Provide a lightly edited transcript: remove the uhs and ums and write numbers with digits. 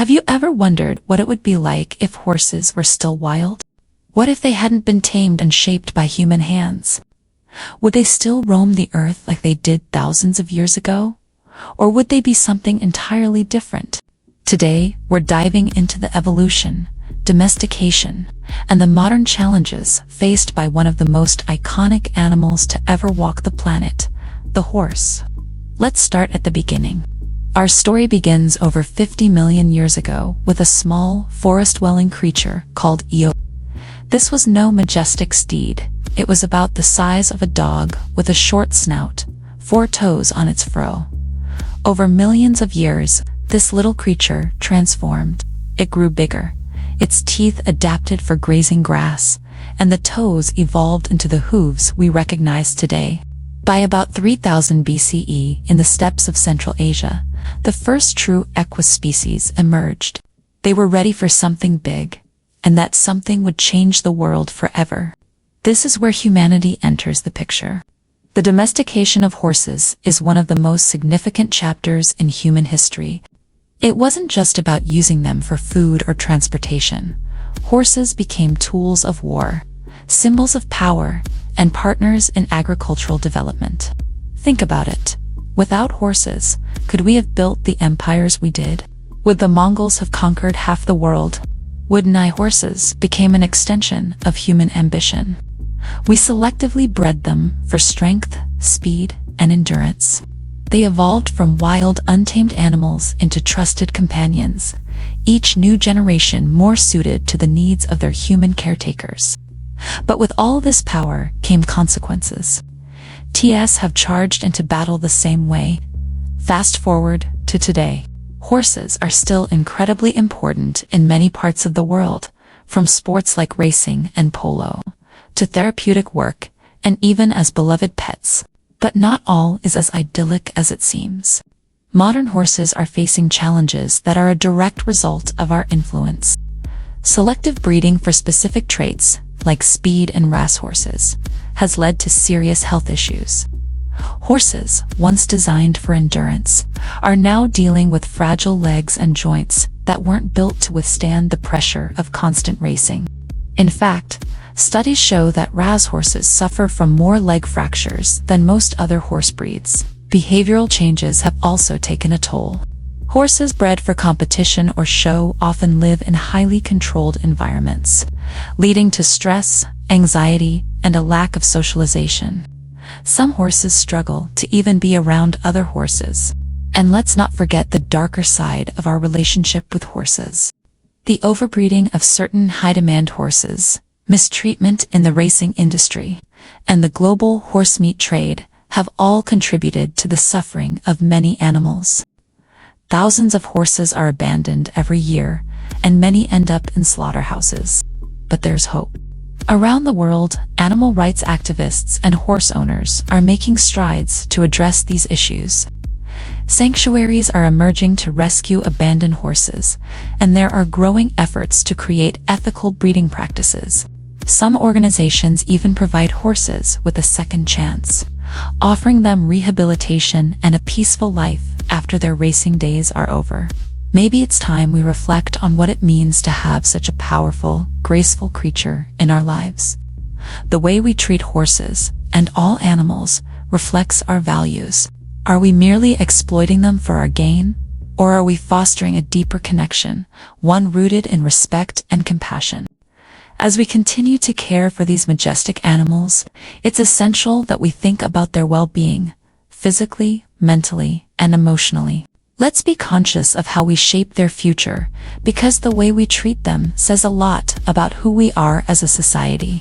Have you ever wondered what it would be like if horses were still wild? What if they hadn't been tamed and shaped by human hands? Would they still roam the earth like they did thousands of years ago? Or would they be something entirely different? Today, we're diving into the evolution, domestication, and the modern challenges faced by one of the most iconic animals to ever walk the planet, the horse. Let's start at the beginning. Our story begins over 50 million years ago with a small, forest-dwelling creature called Io. This was no majestic steed. It was about the size of a dog with a short snout, 4 toes on its fro. Over millions of years, this little creature transformed. It grew bigger. Its teeth adapted for grazing grass, and the toes evolved into the hooves we recognize today. By about 3000 BCE, in the steppes of Central Asia, the first true equus species emerged. They were ready for something big, and that something would change the world forever. This is where humanity enters the picture. The domestication of horses is one of the most significant chapters in human history. It wasn't just about using them for food or transportation. Horses became tools of war, symbols of power, and partners in agricultural development. Think about it. Without horses, could we have built the empires we did? Would the Mongols have conquered half the world? Wooden-eye horses became an extension of human ambition. We selectively bred them for strength, speed, and endurance. They evolved from wild, untamed animals into trusted companions, each new generation more suited to the needs of their human caretakers. But with all this power came consequences. TS have charged into battle the same way. Fast forward to today. Horses are still incredibly important in many parts of the world, from sports like racing and polo, to therapeutic work, and even as beloved pets. But not all is as idyllic as it seems. Modern horses are facing challenges that are a direct result of our influence. Selective breeding for specific traits, like speed and race horses, has led to serious health issues. Horses, once designed for endurance, are now dealing with fragile legs and joints that weren't built to withstand the pressure of constant racing. In fact, studies show that race horses suffer from more leg fractures than most other horse breeds. Behavioral changes have also taken a toll. Horses bred for competition or show often live in highly controlled environments, leading to stress, anxiety, and a lack of socialization. Some horses struggle to even be around other horses. And let's not forget the darker side of our relationship with horses. The overbreeding of certain high-demand horses, mistreatment in the racing industry, and the global horse meat trade have all contributed to the suffering of many animals. Thousands of horses are abandoned every year, and many end up in slaughterhouses. But there's hope. Around the world, animal rights activists and horse owners are making strides to address these issues. Sanctuaries are emerging to rescue abandoned horses, and there are growing efforts to create ethical breeding practices. Some organizations even provide horses with a second chance, offering them rehabilitation and a peaceful life after their racing days are over. Maybe it's time we reflect on what it means to have such a powerful, graceful creature in our lives. The way we treat horses, and all animals, reflects our values. Are we merely exploiting them for our gain? Or are we fostering a deeper connection, one rooted in respect and compassion? As we continue to care for these majestic animals, it's essential that we think about their well-being, physically, mentally, and emotionally. Let's be conscious of how we shape their future, because the way we treat them says a lot about who we are as a society.